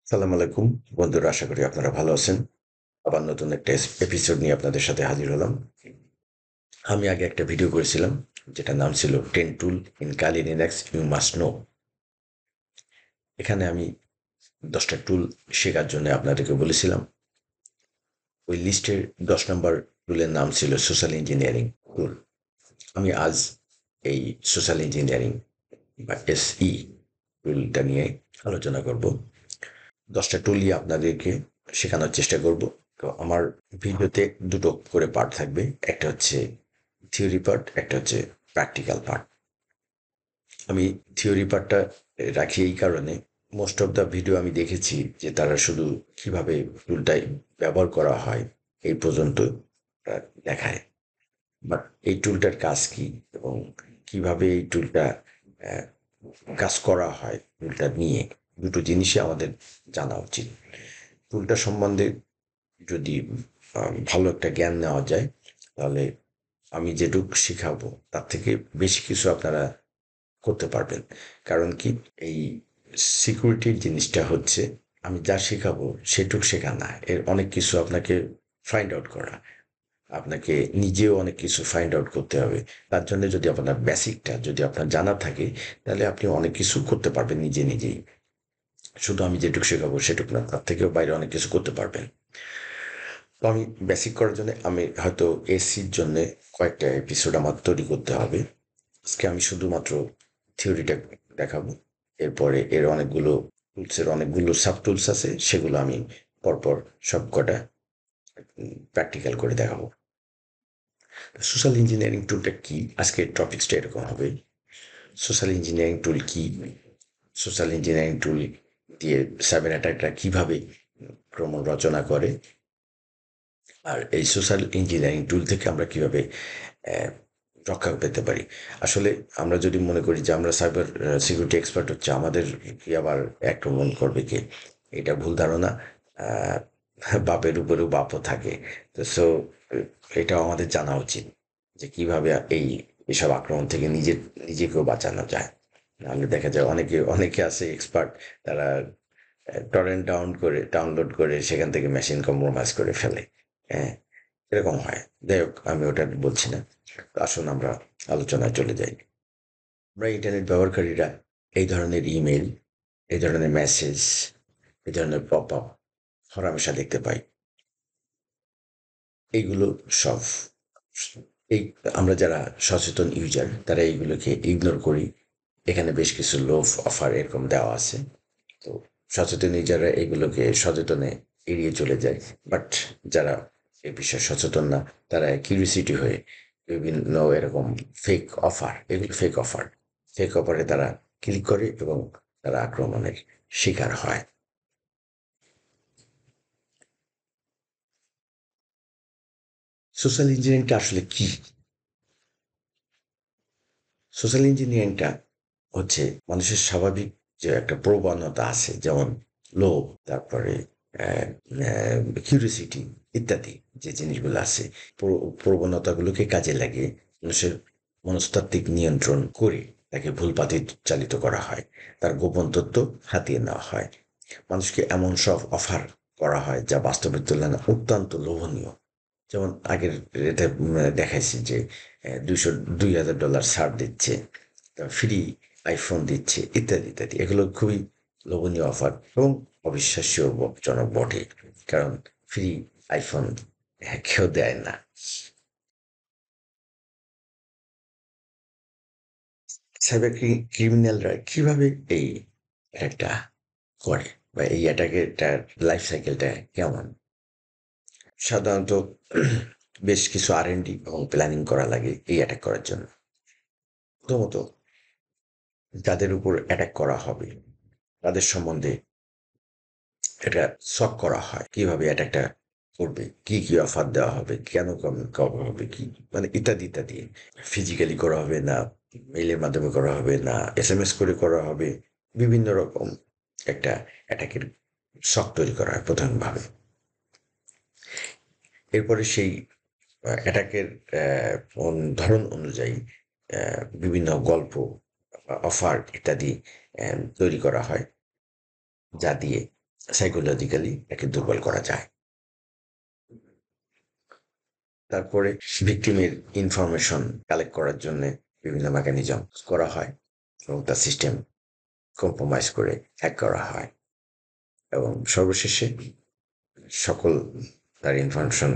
সালাম আলাইকুম বন্ধুরা, আশা করি আপনারা ভালো আছেন। আবার নতুন একটা এপিসোড নিয়ে আপনাদের সাথে হাজির হলাম। আমি আগে একটা ভিডিও করেছিলাম যেটার নাম ছিল 10 tool in Kali Linux you must know. এখানে আমি 10টা টুল শেখার জন্য আপনাদেরকে বলেছিলাম। ওই লিস্টের 10 নম্বর টুলের নাম ছিল সোশ্যাল ইঞ্জিনিয়ারিং টুল। আমি আজ এই সোশ্যাল ইঞ্জিনিয়ারিং বা SE টুলটা নিয়ে আলোচনা করব। 10টা টুলই আপনাদেরকে শেখানোর চেষ্টা করব। তো আমার ভিডিওতে দুটো করে পার্ট থাকবে, একটা হচ্ছে থিওরি পার্ট, একটা হচ্ছে প্র্যাকটিক্যাল পার্ট। আমি থিওরি পার্টটা রাখি এই কারণে, মোস্ট অফ দ্য ভিডিও আমি দেখেছি যে তারা শুধু কিভাবে টুলটাই ব্যবহার করা হয় এই পর্যন্ত দেখায়, বাট এই টুলটার কাজ কি এবং কিভাবে এই টুলটা কাজ করা হয়, টুলটা নিয়ে দুটো জিনিসই আমাদের জানা উচিত। টুলটা সম্বন্ধে যদি ভালো একটা জ্ঞান নেওয়া যায়, তাহলে আমি যেটুক শিখাবো তার থেকে বেশি কিছু আপনারা করতে পারবেন। কারণ কি, এই সিকিউরিটির জিনিসটা হচ্ছে আমি যা শেখাবো সেটুক শেখা না, এর অনেক কিছু আপনাকে ফাইন্ড আউট করা, আপনাকে নিজেও অনেক কিছু ফাইন্ড আউট করতে হবে। তার জন্য যদি আপনার বেসিকটা যদি আপনার জানা থাকে, তাহলে আপনি অনেক কিছু করতে পারবেন নিজে নিজেই। শুধু আমি যেটুকু শেখাবো সেটুকু না, তার থেকেও বাইরে অনেক কিছু করতে পারবেন। তো আমি বেসিক করার জন্য আমি হয়তো এসির জন্য কয়েকটা এপিসোড আমার তৈরি করতে হবে। আজকে আমি শুধুমাত্র থিওরিটা দেখাবো। এরপরে এর অনেকগুলো টুলসের অনেকগুলো সাব টুলস আছে, সেগুলো আমি পরপর সব কটা প্র্যাকটিক্যাল করে দেখাবো। সোশ্যাল ইঞ্জিনিয়ারিং টুলটা কি, আজকের টপিক্সটা এরকম হবে। সোশ্যাল ইঞ্জিনিয়ারিং টুল কি, সোশ্যাল ইঞ্জিনিয়ারিং টুল দিয়ে সাইবার অ্যাটাকরা কিভাবে ক্রমণ রচনা করে, আর এই সোশ্যাল ইঞ্জিনিয়ারিং টুল থেকে আমরা কিভাবে রক্ষা পেতে পারি। আসলে আমরা যদি মনে করি যে আমরা সাইবার সিকিউরিটি এক্সপার্ট হচ্ছে, আমাদের কি আবার আক্রমণ করবে কে, এটা ভুল ধারণা। আহ, বাপের উপরেও বাপও থাকে। তো এটাও আমাদের জানা উচিত যে কিভাবে এসব আক্রমণ থেকে নিজেকেও বাঁচানো যায়। নাহলে দেখা যায় অনেকে অনেকে আছে এক্সপার্ট, তারা টরেন্ট ডাউনলোড করে সেখান থেকে মেশিন কম্প্রোমাইজ করে ফেলে। হ্যাঁ, এরকম হয়। যাই হোক, আমি ওটা বলছি না। তো আসুন আমরা আলোচনায় চলে যাই। আমরা ইন্টারনেট ব্যবহারকারীরা এই ধরনের ইমেল, এই ধরনের মেসেজ, এই ধরনের পপ আপ হরহামেশা দেখতে পাই। এইগুলো সব এই আমরা যারা সচেতন ইউজার, তারা এইগুলোকে ইগনোর করি। এখানে বেশ কিছু লোভ অফার এরকম দেওয়া আছে। তো সচেতন ইউজাররা এগুলোকে সচেতনে এড়িয়ে চলে যায়। বাট যারা এ বিষয়ে সচেতন না, তারা কিউরিসিটি হয়ে বিভিন্ন এরকম ফেক অফারে তারা ক্লিক করে এবং তারা আক্রমণের শিকার হয়। সোশ্যাল ইঞ্জিনিয়ারিংটা আসলে কি? সোশ্যাল ইঞ্জিনিয়ারিংটা হচ্ছে মানুষের স্বাভাবিক যে একটা প্রবণতা আছে, যেমন লোভ, তারপরে কিউরিসিটি ইত্যাদি যে জিনিসগুলো আছে, প্রবণতাগুলোকে কাজে লাগিয়ে মানুষের মনস্তাত্ত্বিক নিয়ন্ত্রণ করে তাকে ভুল পথে চালিত করা হয়, তার গোপন তথ্য হাতিয়ে নেওয়া হয়। মানুষকে এমন সব অফার করা হয় যা বাস্তবের তুলনায় অত্যন্ত লোভনীয়। যেমন আগের এটা দেখাইছি যে 2,000 ডলার ছাড় দিচ্ছে, ফ্রি আইফোন দিচ্ছে ইত্যাদি ইত্যাদি। এগুলো খুবই লোভনীয় অফার এবং অবিশ্বাস্যজনক বটে, কারণ ফ্রি আইফোন কেউ দেয় না। সাইবার ক্রিমিনালরা কিভাবে এই অ্যাটাকটা করে বা এই অ্যাটাকের লাইফ সাইকেলটা কেমন? সাধারণত বেশ কিছু R&D এবং প্ল্যানিং করা লাগে এই অ্যাটাক করার জন্য। প্রথমত, যাদের উপর অ্যাটাক করা হবে তাদের সম্বন্ধে এটা সক করা হয়, কিভাবে অ্যাটাকটা করবে, কি কি অফার দেওয়া হবে, কেন কবে হবে, কি মানে ইত্যাদি ইত্যাদি। ফিজিক্যালি করা হবে না মেইলের মাধ্যমে করা হবে না SMS করে করা হবে, বিভিন্ন রকম একটা অ্যাটাকের শক তৈরি করা হয় প্রথমভাবে। এরপরে সেই অ্যাটাকের ধরন অনুযায়ী বিভিন্ন গল্প, অফার ইত্যাদি তৈরি করা হয়, যা দিয়ে সাইকোলজিক্যালি একে দুর্বল করা যায়। তারপরে ভিকটিমের ইনফরমেশন কালেক্ট করার জন্য বিভিন্ন মেকানিজম করা হয় এবং তার সিস্টেম কম্প্রোমাইজ করে হ্যাক করা হয় এবং সর্বশেষে সকল তার ইনফরমেশন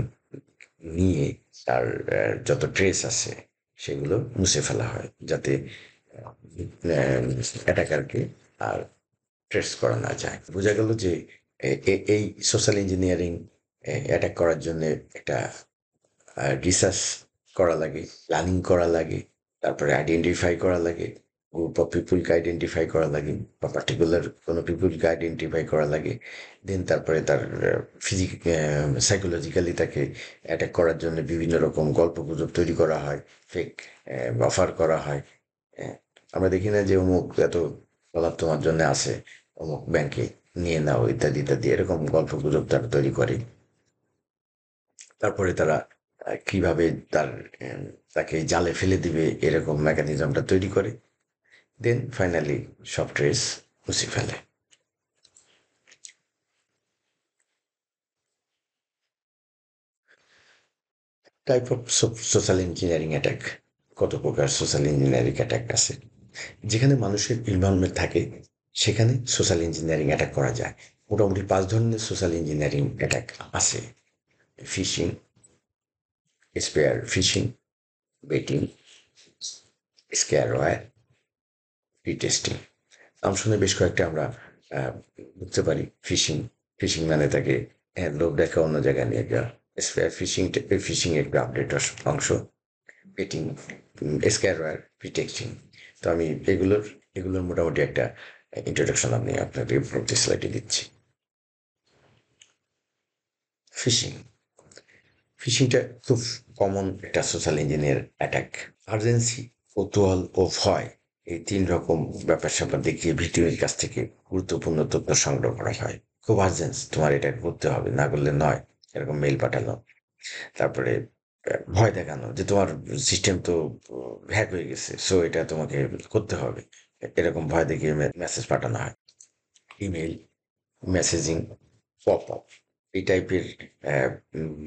নিয়ে তার যত ট্রেস আছে সেগুলো মুছে ফেলা হয়, যাতে অ্যাটাকারকে আর ট্রেস করা না যায়। বোঝা গেল যে এই সোশ্যাল ইঞ্জিনিয়ারিং অ্যাটাক করার জন্য একটা রিসার্চ করা লাগে, প্ল্যানিং করা লাগে, তারপরে আইডেন্টিফাই করা লাগে, গ্রুপ অফ পিপুলকে আইডেন্টিফাই করা লাগে বা পার্টিকুলার কোনো পিপুলকে আইডেন্টিফাই করা লাগে। দেন তারপরে তার সাইকোলজিক্যালি তাকে অ্যাটাক করার জন্য বিভিন্ন রকম গল্প গুজব তৈরি করা হয়, ফেক অফার করা হয়। আমরা দেখি না যে অমুক এত ডলার তোমার জন্য আসে, অমুক ব্যাংকে নিয়ে নাও, ইত্যাদি ইত্যাদি, এরকম গল্প গুজব তারা তৈরি করে। তারপরে তারা কিভাবে তাকে জালে ফেলে দিবে এরকম মেকানিজমটা তৈরি করে, দেন ফাইনালি সব ট্রেস মুছে ফেলে। Type of social engineering attack. কত প্রকার সোশ্যাল ইঞ্জিনিয়ারিং অ্যাটাক আছে। যেখানে মানুষের ইনভলভমেন্ট থাকে সেখানে সোশ্যাল ইঞ্জিনিয়ারিং অ্যাটাক করা যায়। মোটামুটি 5 ধরনের সোশ্যাল ইঞ্জিনিয়ারিং অ্যাটাক আছে: fishing, spare fishing, betting, স্কেয়ারওয়্যার, retesting. নাম শুনে বেশ কয়েকটা আমরা বুঝতে পারি। ফিশিং, ফিশিং মানে তাকে লোভ দেখা অন্য জায়গায় নিয়ে যাওয়া। স্পেয়ার ফিশিং, ফিশিং একটু আপডেট অংশ। Betting, স্কেয়ারওয়্যার, retesting. তো আমি এগুলোর মোটামুটি একটা ইন্ট্রোডাকশন আমি আপনাকে পরবর্তী স্লাইডে দিচ্ছি। ফিশিং, ফিশিংটা খুব কমন একটা সোশ্যাল ইঞ্জিনিয়ার অ্যাটাক। আর্জেন্সি, কৌতূহল ও ভয়, এই 3 রকম ব্যাপার স্যাপার দেখিয়ে ভিক্টিমের কাছ থেকে গুরুত্বপূর্ণ তথ্য সংগ্রহ করা হয়। খুব আর্জেন্স, তোমার এটা করতে হবে, না করলে নয়, এরকম মেইল পাঠানো। তারপরে ভয় দেখানো যে তোমার সিস্টেম তো হ্যাক হয়ে গেছে, সো এটা তোমাকে করতে হবে, এরকম ভয় দেখিয়ে মেসেজ পাঠানো হয়। ইমেল, মেসেজিং, পপ আপ, এই টাইপের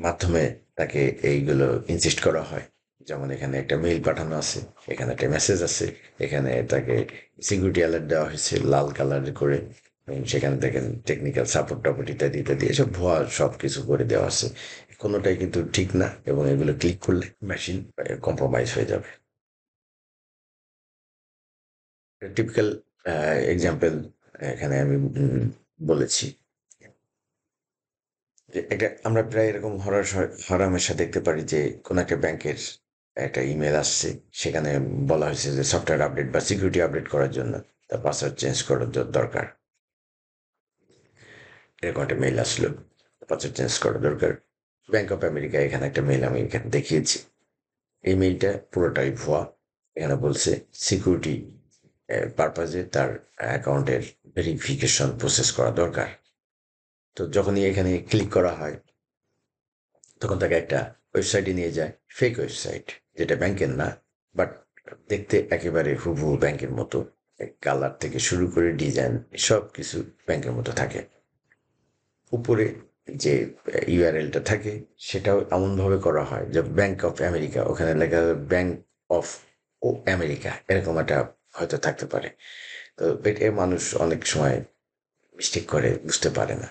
মাধ্যমে তাকে এইগুলো ইনসিস্ট করা হয়। যেমন এখানে একটা মেইল পাঠানো আছে, এখানে একটা মেসেজ আছে, এখানে তাকে সিকিউরিটি অ্যালার্ট দেওয়া হয়েছে লাল কালার করে, এবং সেখানে দেখেন টেকনিক্যাল সাপোর্ট টাপোর্ট ইত্যাদি ইত্যাদি, এসব ভুয়া সব কিছু করে দেওয়া আছে। কোনোটাই কিন্তু ঠিক না, এবং এগুলো ক্লিক করলে মেশিন কম্প্রোমাইজ হয়ে যাবে। টিপিক্যাল এক্সাম্পল এখানে আমি বলেছি যে এটা আমরা প্রায় এরকম হরহামেশা দেখতে পারি যে কোনো একটা ব্যাংকের একটা ইমেল আসছে, সেখানে বলা হয়েছে যে সফটওয়্যার আপডেট বা সিকিউরিটি আপডেট করার জন্য তার পাসওয়ার্ড চেঞ্জ করার দরকার। এরকম একটা মেইল আসলো, পাসওয়ার্ড চেঞ্জ করা দরকার। ব্যাংক অফ আমেরিকা, এখানে একটা মেইল আমি এখানে দেখিয়েছি। এই মেইলটা পুরোটাই ভুয়া। এখানে বলছে সিকিউরিটি পারপাজে তার অ্যাকাউন্টের ভেরিফিকেশন প্রসেস করা দরকার। তো যখনই এখানে ক্লিক করা হয় তখন তাকে একটা ওয়েবসাইটে নিয়ে যায়, ফেক ওয়েবসাইট, যেটা ব্যাংকের না, বাট দেখতে একেবারে হুবহু ব্যাংকের মতো। কালার থেকে শুরু করে ডিজাইন সব কিছু ব্যাংকের মতো থাকে। উপরে যে ইউআরএলটা থাকে সেটাও এমনভাবে করা হয় যে ব্যাংক অফ আমেরিকা, ওখানে লেখা ব্যাংক অফ আমেরিকা, এরকম একটা হয়তো থাকতে পারে। তো এটা মানুষ অনেক সময় মিস্টেক করে, বুঝতে পারে না।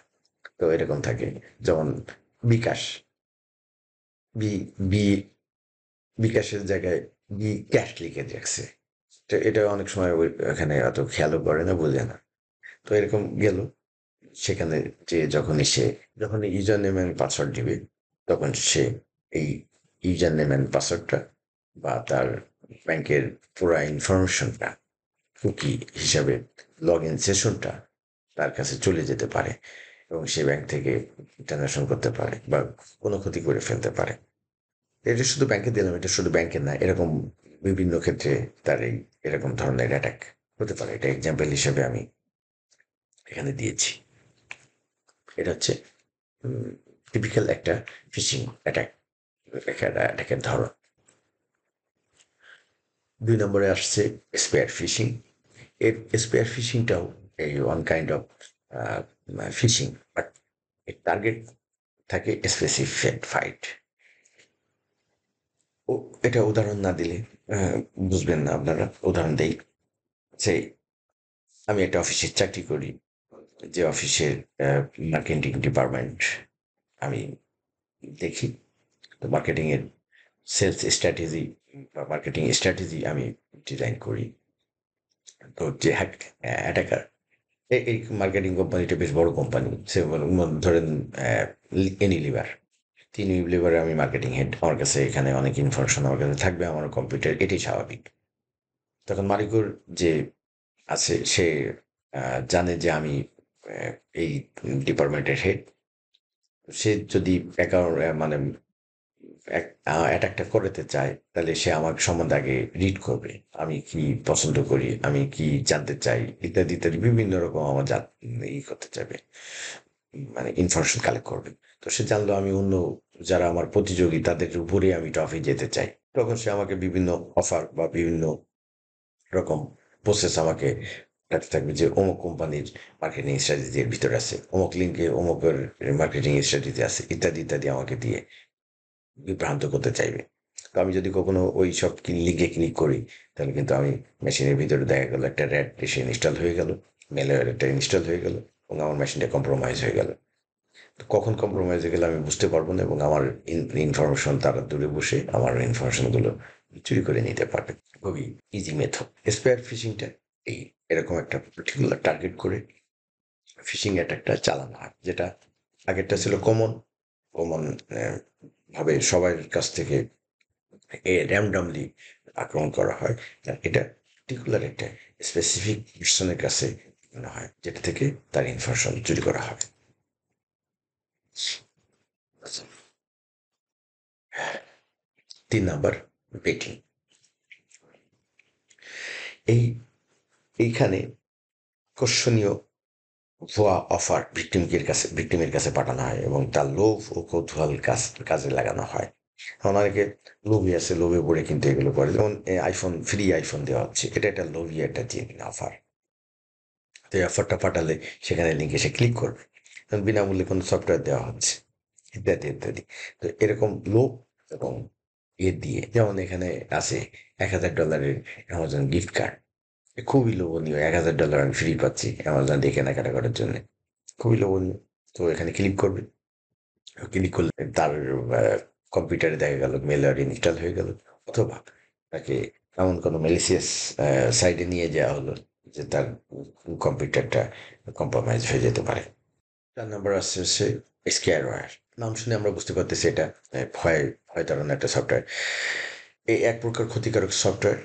তো এরকম থাকে। যেমন বিকাশ, বি বি বিকাশের জায়গায় বি ক্যাশ লিখে রাখছে। তো এটা অনেক সময় এখানে অত খেয়ালও করে না, বোঝে না। তো এরকম গেল সেখানে, যে যখন ইউজার নেম অ্যান্ড পাসওয়ার্ড দিবে, তখন সে এই ইউজার নেম অ্যান্ড পাসওয়ার্ডটা বা তার ব্যাংকের পুরো ইনফরমেশনটা কুকি হিসাবে লগ ইন সেশনটা তার কাছে চলে যেতে পারে, এবং সে ব্যাংক থেকে ট্রানজাকশন করতে পারে বা কোনো ক্ষতি করে ফেলতে পারে। এটা শুধু ব্যাংকে দিলাম, এটা শুধু ব্যাংকে না, এরকম বিভিন্ন ক্ষেত্রে তার এরকম ধরনের অ্যাটাক হতে পারে। এটা এক্সাম্পল হিসেবে আমি এখানে দিয়েছি। এটা হচ্ছে টিপিক্যাল একটা ফিশিং অ্যাটাকের ধরন। 2 নম্বরে আসছে স্পেয়ার ফিশিং। এর স্পেয়ার ফিশিংটাও এই one kind of phishing, but এর টার্গেট থাকে স্পেসিফাইড। ও এটা উদাহরণ না দিলে বুঝবেন না আপনারা। উদাহরণ দেই, সেই আমি একটা অফিসে চাকরি করি, যে অফিসের মার্কেটিং ডিপার্টমেন্ট আমি দেখি। তো মার্কেটিংয়ের সেলস স্ট্র্যাটেজি বা মার্কেটিং স্ট্র্যাটেজি আমি ডিজাইন করি। তো যে অ্যাটাকার, এই মার্কেটিং কোম্পানিটা বেশ বড় কোম্পানি, সে ধরেন এনিলিভার, তিনি লিভারে আমি মার্কেটিং হেড, আমার কাছে এখানে অনেক ইনফরমেশন আমার কাছে থাকবে, আমার কম্পিউটার, এটাই স্বাভাবিক। তখন মালিকুর যে আছে সে জানে যে আমি এই ডিপার্টমেন্টের হেড। সে যদি অ্যাকাউন্ট মানে অ্যাটাকটা করতে চায়, তাহলে সে আমার সম্বন্ধে আগে রিড করবে, আমি কি পছন্দ করি, আমি কি জানতে চাই, ইত্যাদি ইত্যাদি বিভিন্ন রকম আমার করতে চাইবে, মানে ইনফরমেশন কালেক্ট করবে। তো সে জানলো আমি অন্য যারা আমার প্রতিযোগী তাদের উপরে আমি টপে যেতে চাই, তখন সে আমাকে বিভিন্ন অফার বা বিভিন্ন রকম প্রসেস আমাকে রাখতে থাকবে, যে অমুক কোম্পানির মার্কেটিং স্ট্র্যাটেজি এর ভিতরে আছে, অমুক লিঙ্কে অমুকের মার্কেটিং স্ট্র্যাটেজি আছে, ইত্যাদি ইত্যাদি আমাকে দিয়ে বিভ্রান্ত করতে চাইবে। তো আমি যদি কখনো ওই সব লিঙ্কে ক্লিক করি, তাহলে কিন্তু আমি মেশিনের ভিতরে দেখা গেল একটা র্যাট এসে ইনস্টল হয়ে গেল, মেলওয়্যার একটা ইনস্টল হয়ে গেল, এবং আমার মেশিনটা কম্প্রোমাইজ হয়ে গেল। তো কখন কম্প্রোমাইজ হয়ে গেলে আমি বুঝতে পারবো না, এবং আমার ইনফরমেশন তারা দূরে বসে আমার ইনফরমেশনগুলো চুরি করে নিতে পারবে। খুবই ইজি মেথড স্পেয়ার ফিশিংটা। এই এরকম একটা পার্টিকুলার টার্গেট করে ফিশিং অ্যাটাকটা চালানো হয়, যেটা আগেরটা ছিল কমন কমন ভাবে সবার কাছ থেকে র্যান্ডমলি আক্রমণ করা হয়। আর এটা পার্টিকুলার একটা স্পেসিফিক পার্সনের কাছে মনে হয়, যেটা থেকে তার ইনফরমেশন চুরি করা হবে। আচ্ছা, 3 নাম্বার, বেটিং। এই এইখানে আকর্ষণীয় ভুয়া অফার ভিকটিমের কাছে পাঠানো হয়, এবং তার লোভ ও কৌতূহল কাজে লাগানো হয়। অনেকে লোভী আছে, লোভে পড়ে কিন্তু এগুলো করে, যেমন ফ্রি আইফোন দেওয়া হচ্ছে, এটা একটা লোভী একটা অফার। তো এই অফারটা পাঠালে সেখানে লিঙ্কে সে ক্লিক করবে, কারণ বিনামূল্যে কোনো সফটওয়্যার দেওয়া হচ্ছে, ইত্যাদি ইত্যাদি। তো এরকম লোভ এবং দিয়ে, যেমন এখানে আছে $1000 অ্যামাজন গিফট কার্ড, খুবই লোভনীয়। $1000 আমি ফ্রি পাচ্ছি অ্যামাজন দিয়ে কেনাকাটা করার জন্য, খুবই লোভনীয়। তো এখানে ক্লিক করবে, ক্লিক করলে তার কম্পিউটারে দেখা গেল মেলওয়্যার ইনস্টল হয়ে গেল, অথবা তাকে এমন কোনো ম্যালিসিয়াস সাইডে নিয়ে যাওয়া হলো যে তার কম্পিউটারটা কম্প্রোমাইজ হয়ে যেতে পারে। 4 নাম্বার আসছে হচ্ছে স্কেয়ারওয়্যার। নাম শুনে আমরা বুঝতে পারতেছি এটা ভয় ভয় তাড়ানোর একটা সফটওয়্যার। এই এক প্রকার ক্ষতিকারক সফটওয়্যার,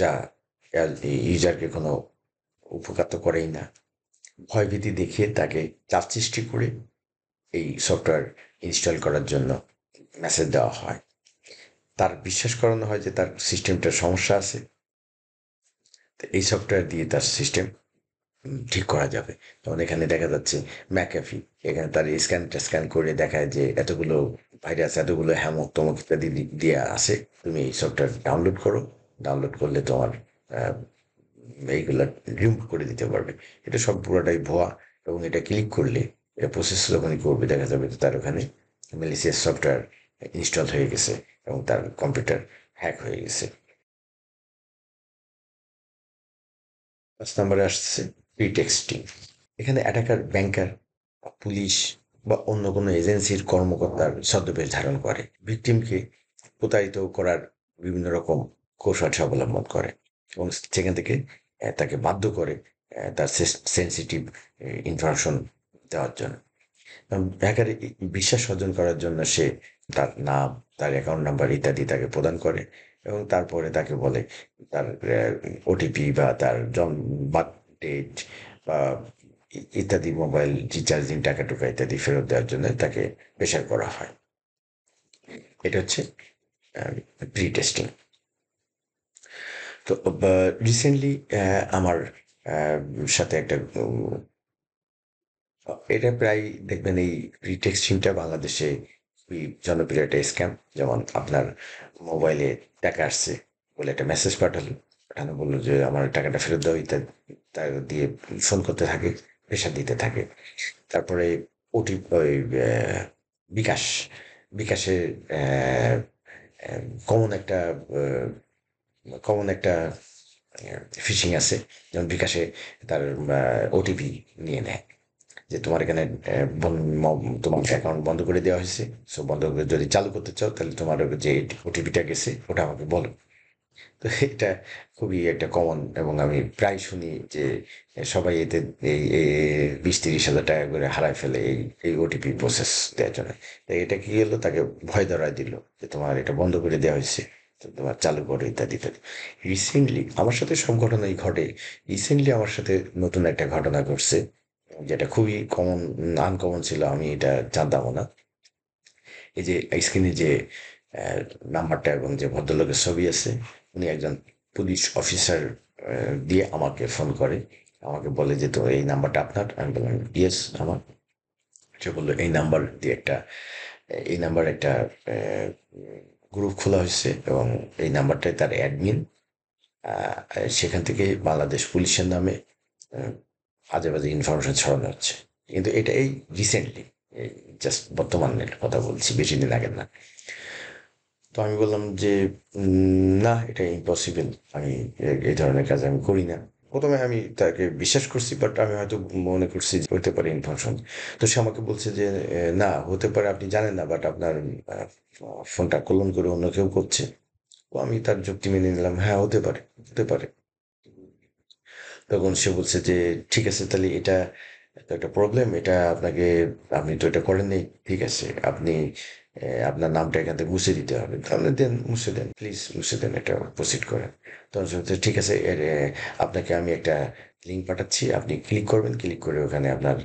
যা ইউজারকে কোনো উপকার তো করেই না, ভয়ভীতি দেখিয়ে তাকে চাপ সৃষ্টি করে এই সফটওয়্যার ইনস্টল করার জন্য মেসেজ দেওয়া হয়। তার বিশ্বাস করানো হয় যে তার সিস্টেমটার সমস্যা আছে, তো এই সফটওয়্যার দিয়ে তার সিস্টেম ঠিক করা যাবে। যেমন এখানে দেখা যাচ্ছে ম্যাকাফি, এখানে তার স্ক্যান করে দেখায় যে এতগুলো ভাইরাস, এতগুলো হ্যামক তমক ইত্যাদি দিয়ে আসে, তুমি এই সফটওয়্যার ডাউনলোড করো, ডাউনলোড করলে তোমার এইগুলা রিমুভ করে দিতে পারবে। এটা সব পুরোটাই ভুয়া, এবং এটা ক্লিক করলে এটা প্রসেস যখনই করবে দেখা যাবে যে তার ওখানে ম্যালিসিয়াস সফটওয়্যার ইনস্টল হয়ে গেছে, এবং তার কম্পিউটার হ্যাক হয়ে গেছে। 5 নম্বরে আসছে প্রিটেক্সটিং। এখানে অ্যাটাকার ব্যাংকার বা পুলিশ বা অন্য কোনো এজেন্সির কর্মকর্তার ছদ্মবেশ ধারণ করে, ভিকটিমকে প্রতারিত করার বিভিন্ন রকম কৌশল অবলম্বন করে, এবং সেখান থেকে তাকে বাধ্য করে তার সেন্সিটিভ ইনফরমেশন দেওয়ার জন্য। হ্যাকারে বিশ্বাস অর্জন করার জন্য সে তার নাম, তার অ্যাকাউন্ট নাম্বার ইত্যাদি তাকে প্রদান করে, এবং তারপরে তাকে বলে তার ওটিপি বা তার বার্থ ডেট বা ইত্যাদি, মোবাইল রিচার্জিং টাকা টুকা ইত্যাদি ফেরত দেওয়ার জন্য তাকে প্রেশার করা হয়। এটা হচ্ছে প্রি টেস্টিং। তো রিসেন্টলি আমার সাথে একটা এটা প্রায় দেখবেন, এই রিটেক্সটিংটা বাংলাদেশে খুবই জনপ্রিয় একটা স্ক্যাম। যেমন আপনার মোবাইলে টাকা আসছে বলে একটা মেসেজ পাঠানো বললো যে আমার টাকাটা ফেরত দাও ইত্যাদি, তার দিয়ে ফোন করতে থাকে, প্রেশার দিতে থাকে। তারপরে ওই বিকাশ বিকাশের কমন একটা কমন একটা ফিশিং আছে, যেমন বিকাশে তার ওটিপি নিয়ে নেয় যে তোমার এখানে তোমার অ্যাকাউন্ট বন্ধ করে দেওয়া হয়েছে, সো বন্ধ করে যদি চালু করতে চাও তাহলে তোমার যে ওটিপিটা গেছে ওটা আমাকে বলো। তো এটা খুবই একটা কমন, এবং আমি প্রায় শুনি যে সবাই এতে এই 20-30 হাজার টাকা করে হারায় ফেলে এই ওটিপি প্রসেস দেওয়ার জন্য। তাই এটা কি হলো, তাকে ভয় ধরায় দিল যে তোমার এটা বন্ধ করে দেওয়া হয়েছে, তো তোমার চালু করো ইত্যাদি ইত্যাদি। রিসেন্টলি আমার সাথে সব ঘটনাই ঘটে। রিসেন্টলি আমার সাথে নতুন একটা ঘটনা ঘটছে, যেটা খুবই আনকমন ছিল, আমি এটা জানতামও না। এই যে স্ক্রিনে যে নাম্বারটা এবং যে ভদ্রলোকের ছবি আছে, উনি একজন পুলিশ অফিসার দিয়ে আমাকে ফোন করে, আমাকে বলে যে তো এই নাম্বারটা আপনার। আমি বললাম ইয়েস আমার। সে বললো এই নাম্বার একটা গ্রুপ খোলা হয়েছে এবং এই নাম্বারটাই তার অ্যাডমিন, সেখান থেকে বাংলাদেশ পুলিশের নামে আহ, আজে বাজে ইনফরমেশন ছড়ানো হচ্ছে। কিন্তু এটা এই রিসেন্টলি, জাস্ট বর্তমানের কথা বলছি, বেশি দিন আগের না। তো আমি বললাম যে না, এটা ইম্পসিবল, আমি এই ধরনের কাজ আমি করি না। প্রথমে আমি তাকে বিশ্বাস করছি, বাট আমি হয়তো মনে করছি যে হতে পারে ইনফরমেশন। তো সে আমাকে বলছে যে না হতে পারে, আপনি জানেন না, বাট আপনার ফোনটা ক্লোন করে অন্য কেউ করছে। তো আমি তার যুক্তি মেনে নিলাম, হ্যাঁ হতে পারে, হতে পারে। তখন সে বলছে যে ঠিক আছে, তাহলে এটা তো একটা প্রবলেম, এটা আপনি তো এটা করেন নাই, ঠিক আছে, আপনি আপনার নামটা এখান থেকে মুছে দিতে হবে। তাহলে দেন, মুছে দেন, প্লিজ মুছে দেন, এটা প্রসিড করেন। তখন সে বলছে, ঠিক আছে, আপনাকে আমি একটা লিঙ্ক পাঠাচ্ছি, আপনি ক্লিক করবেন, ক্লিক করে ওখানে আপনার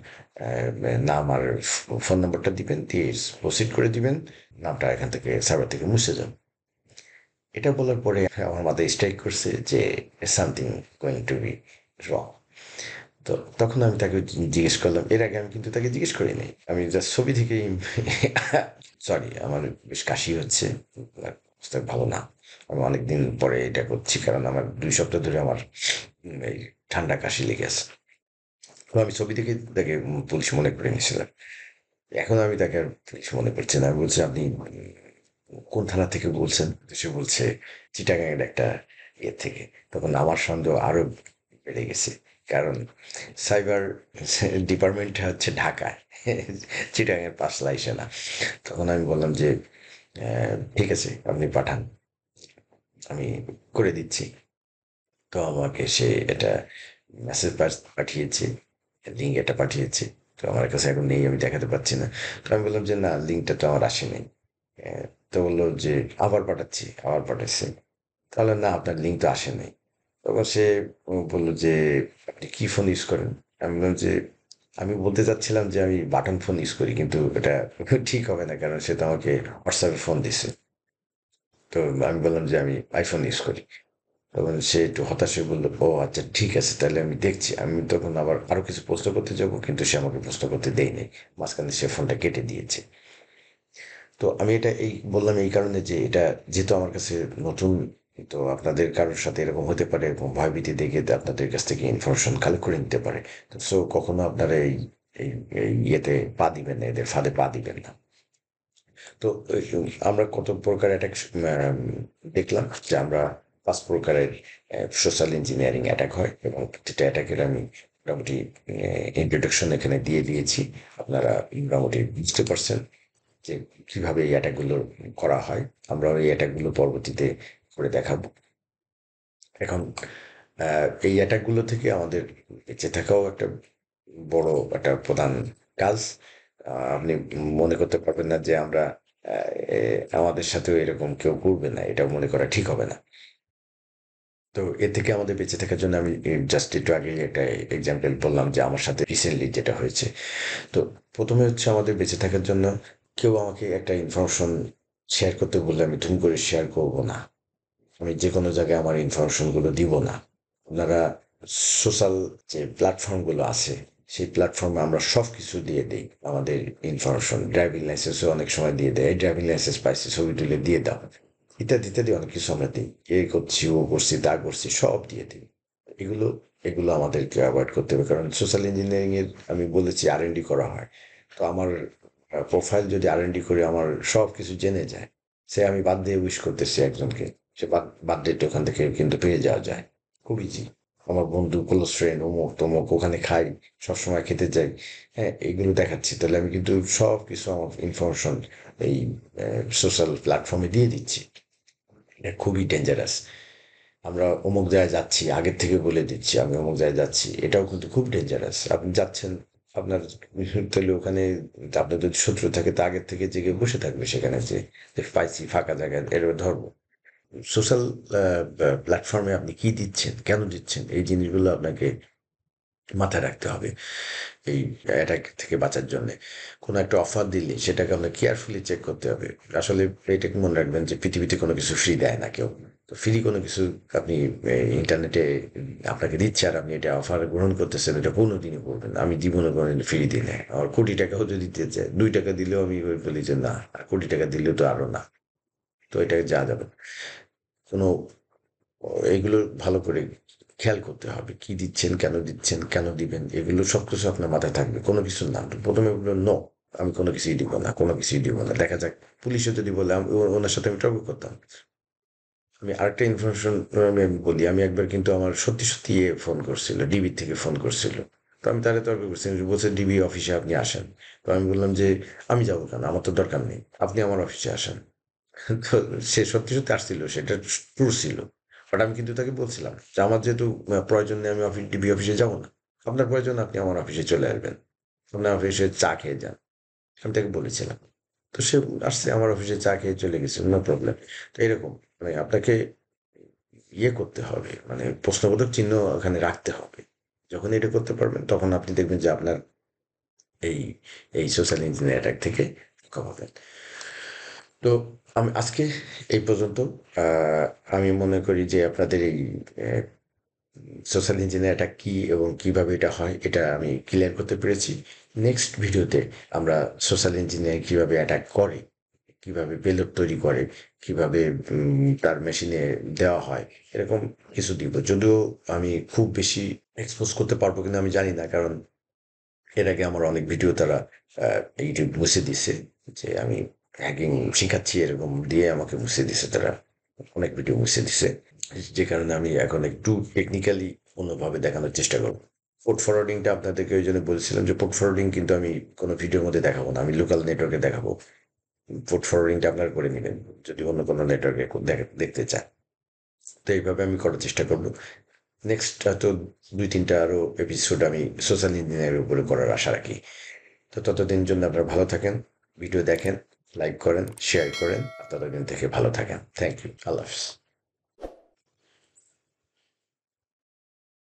নাম আর ফোন নাম্বারটা দিবেন, দিয়ে প্রসিড করে দিবেন, নামটা এখান থেকে সার্ভার থেকে মুছে যান। এটা বলার পরে আমার মাথায় স্ট্রাইক করছে যে something going to be wrong. তো তখন আমি তাকে জিজ্ঞেস করলাম, এর আগে আমি কিন্তু তাকে জিজ্ঞেস করি নাই, আমি জাস্ট ছবি থেকেই সরি, আমার বেশ কাশি হচ্ছে, অবস্থা ভালো না। আমি অনেকদিন পরে এটা করছি, কারণ আমার 2 সপ্তাহ ধরে আমার এই ঠান্ডা কাশি লেগে আছে। তো আমি ছবি থেকে তাকে পুলিশ মনে করে নিয়েছিলাম। এখন আমি তাকে আর পুলিশ মনে করছি না। আমি বলছি, আপনি কোন থানা থেকে বলছেন? তো সে বলছে চিটাগাংয়ের একটা ইয়ে থেকে। তখন আমার সন্দেহ আরো বেড়ে গেছে, কারণ সাইবার ডিপার্টমেন্টটা হচ্ছে ঢাকায়, চিটাগাংয়ের পাঁচলাইশে না। তখন আমি বললাম যে ঠিক আছে, আপনি পাঠান, আমি করে দিচ্ছি। তো আমাকে সে এটা মেসেজ পাঠিয়েছে, লিঙ্ক এটা পাঠিয়েছে। তো আমার কাছে এখন নেই, আমি দেখাতে পারছি না। তো আমি বললাম যে না, লিঙ্কটা তো আমার আসেনি। তো বললো যে আবার পাঠাচ্ছি, আবার পাঠাচ্ছি। তাহলে না, আপনার লিঙ্ক তো আসে নাই। তখন সে বললো যে আপনি কি ফোন ইউজ করেন? আমি বললাম যে আমি বলতে চাচ্ছিলাম যে আমি বাটন ফোন ইউজ করি, কিন্তু এটা ঠিক হবে না, কারণ সে তো আমাকে হোয়াটসঅ্যাপে ফোন দিছে। তো আমি বললাম যে আমি আইফোন ইউজ করি। তখন সে একটু হতাশ হয়ে বললো, ও আচ্ছা ঠিক আছে, তাহলে আমি দেখছি। আমি তখন আবার আরো কিছু প্রশ্ন করতে যাবো, কিন্তু সে আমাকে প্রশ্ন করতে দেয়নি, মাঝখানে সে ফোনটা কেটে দিয়েছে। তো আমি এটা বললাম এই কারণে যে এটা যেহেতু আমার কাছে নতুন, তো আপনাদের কারোর সাথে এরকম হতে পারে, এরকম ভয়ভীতি দেখে আপনাদের কাছ থেকে ইনফরমেশন কালেক্ট করে নিতে পারে। তো সো কখনো আপনারা এই এই ইয়েতে পা দিবেন না, এদের ফাঁদে পা দিবেন না। তো আমরা কত প্রকার অ্যাটাক দেখলাম, যে আমরা 5 প্রকারের সোশ্যাল ইঞ্জিনিয়ারিং অ্যাটাক হয়, এবং প্রতিটা অ্যাটাকের আমি মোটামুটি ইন্ট্রোডাকশন এখানে দিয়ে দিয়েছি। আপনারা মোটামুটি বুঝতে পারছেন যে কিভাবে এই অ্যাটাকগুলো করা হয়। আমরা এই অ্যাটাকগুলো পরবর্তীতে করে দেখাবো। এখন এই অ্যাটাকগুলো থেকে আমাদের বেঁচে থাকাও একটা বড় একটা প্রধান কাজ। আপনি মনে করতে পারবেন না যে আমরা আমাদের সাথেও এরকম কেউ করবে না, এটা মনে করা ঠিক হবে না। তো এ থেকে আমাদের বেঁচে থাকার জন্য আমি জাস্ট একটু আগে একটা এক্সাম্পল বললাম যে আমার সাথে রিসেন্টলি যেটা হয়েছে। তো প্রথমে হচ্ছে আমাদের বেঁচে থাকার জন্য কেউ আমাকে একটা ইনফরমেশন শেয়ার করতে বললে আমি ধুম করে শেয়ার করব না। আমি যে কোনো জায়গায় আমার ইনফরমেশনগুলো দিব না। আপনারা সোশ্যাল যে প্ল্যাটফর্মগুলো আছে, সেই প্ল্যাটফর্মে আমরা সব কিছু দিয়ে দিই, আমাদের ইনফরমেশন, ড্রাইভিং লাইসেন্সও অনেক সময় দিয়ে দেয়, এই ড্রাইভিং লাইসেন্স পাইছি, ছবি তুলে দিয়ে দাও, ইত্যাদি ইত্যাদি অনেক কিছু আমরা দিই। এ করছি, ও করছি, তা করছি, সব দিয়ে দিই। এগুলো এগুলো আমাদেরকে অ্যাভয়েড করতে হবে, কারণ সোশ্যাল ইঞ্জিনিয়ারিংয়ের আমি বলেছি R&D করা হয়। তো আমার প্রোফাইল যদি R&D করে আমার সব কিছু জেনে যায়, সে আমি বাদ দিয়ে উইশ করতেছি একজনকে, সে বার্থডেটা ওখান থেকে কিন্তু পেয়ে যাওয়া যায় খুব ইজি। আমার বন্ধু, ক্লোজ ফ্রেন্ড, অমুক তমুক, ওখানে খাই, সবসময় খেতে যাই, হ্যাঁ, এইগুলো দেখাচ্ছি, তাহলে আমি কিন্তু সব কিছু আমার ইনফরমেশন এই সোশ্যাল প্ল্যাটফর্মে দিয়ে দিচ্ছি। এটা খুবই ডেঞ্জারাস। আমরা অমুক জায়গায় যাচ্ছি, আগের থেকে বলে দিচ্ছি আমি অমুক জায়গায় যাচ্ছি, এটাও কিন্তু খুব ডেঞ্জারাস। আপনি যাচ্ছেন, আপনার তাহলে ওখানে আপনার যদি শত্রু থাকে তা আগের থেকে জেগে বসে থাকবে সেখানে, যে পাইছি ফাঁকা জায়গায় এর ধরবো। সোশ্যাল প্ল্যাটফর্মে আপনি কি দিচ্ছেন, কেন দিচ্ছেন, এই জিনিসগুলো আপনাকে মাথায় রাখতে হবে এই অ্যাটাক থেকে বাঁচার জন্য। কোনো একটা অফার দিলে সেটাকে আপনার কেয়ারফুলি চেক করতে হবে। আসলে এটাকে মনে রাখবেন যে পৃথিবীতে কোনো কিছু ফ্রি দেয় না কেউ। তো ফ্রি কোনো কিছু আপনি ইন্টারনেটে আপনাকে দিচ্ছে আর আপনি এটা অফার গ্রহণ করতেছেন, এটা কোনোদিনই করবেন না। আমি জীবনে কোনোদিন ফ্রি দিই না। আর কোটি টাকাও যদি দিতে চাই, 2 টাকা দিলেও আমি বলি যে না, আর কোটি টাকা দিলেও তো আরো না। তো এটা যাওয়া যাবে না। কোনো এইগুলো ভালো করে খেয়াল করতে হবে। কি দিচ্ছেন, কেন দিচ্ছেন, কেন দিবেন, এগুলো সবকিছু আপনার মাথায় থাকবে। কোনো কিছুর নাম প্রথমে বললো নো, আমি কোনো কিছুই দিব না, কোনো কিছুই দিব না। দেখা যাক, পুলিশও যদি বলে, ওনার সাথে আমি তর্ক করতাম। আমি আরেকটা ইনফরমেশন আমি বলি, আমি একবার কিন্তু আমার সত্যি সত্যি ফোন করছিল, ডিবি থেকে ফোন করছিল। তো আমি তাহলে তর্ক করছি, বলছে ডিবি অফিসে আপনি আসেন। তো আমি বললাম যে আমি যাবো কেন, আমার তো দরকার নেই, আপনি আমার অফিসে আসেন। তো সে সত্যি সত্যি আসছিল, সেটা ট্রু ছিল। বাট আমি কিন্তু তাকে বলছিলাম যে আমার যেহেতু প্রয়োজন নেই, আমি ডিবি অফিসে যাবো না। আপনার প্রয়োজন, আপনি আমার অফিসে চলে আসবেন, আপনার অফিসে চা খেয়ে যান। আমি তাকে বলেছিলাম। তো সে আসছে, আমার অফিসে চা খেয়ে চলে গেছে, নো প্রবলেম। তো এরকম মানে আপনাকে করতে হবে, মানে প্রশ্নবোধক চিহ্ন ওখানে রাখতে হবে। যখন এটা করতে পারবেন, তখন আপনি দেখবেন যে আপনার এই এই সোশ্যাল ইঞ্জিনিয়ার অ্যাটাক থেকে রক্ষা পাবেন। তো আমি আজকে এই পর্যন্ত। আমি মনে করি যে আপনাদের এই সোশ্যাল ইঞ্জিনিয়ারটা কি এবং কিভাবে এটা হয়, এটা আমি ক্লিয়ার করতে পেরেছি। নেক্সট ভিডিওতে আমরা সোশ্যাল ইঞ্জিনিয়ারিং কিভাবে অ্যাটাক করে, কিভাবে পেলোড তৈরি করে, কিভাবে তার মেশিনে দেওয়া হয়, এরকম কিছু দিব। যদিও আমি খুব বেশি এক্সপোজ করতে পারবো কিনা আমি জানি না, কারণ এর আগে আমার অনেক ভিডিও তারা ইউটিউব মুছে দিছে, যে আমি হ্যাকিং শিখাচ্ছি এরকম দিয়ে আমাকে মুছে দিছে তারা, অনেক ভিডিও মুছে দিছে। যে কারণে আমি এখন একটু টেকনিক্যালি অন্যভাবে দেখানোর চেষ্টা করব। পোর্ট ফরওয়ার্ডিংটা আপনাদেরকে ওই জন্য বলছিলাম যে পোর্ট ফরওয়ার্ডিং কিন্তু আমি কোনো ভিডিওর মধ্যে দেখাবো না, আমি লোকাল নেটওয়ার্কে দেখাবো। পোর্ট ফরওয়ার্ডিংটা আপনারা করে নেবেন যদি অন্য কোনো নেটওয়ার্কে দেখতে চান। তো এইভাবে আমি করার চেষ্টা করবো। নেক্সট হয়তো 2-3টা আরো এপিসোড আমি সোশ্যাল ইঞ্জিনিয়ারিং উপরে করার আশা রাখি। তো ততদিন জন্য আপনারা ভালো থাকেন, ভিডিও দেখেন, লাইক করেন, শেয়ার করেন, আর ততদিন থেকে ভালো থাকেন। থ্যাংক ইউ, আল্লাহ হাফিজ।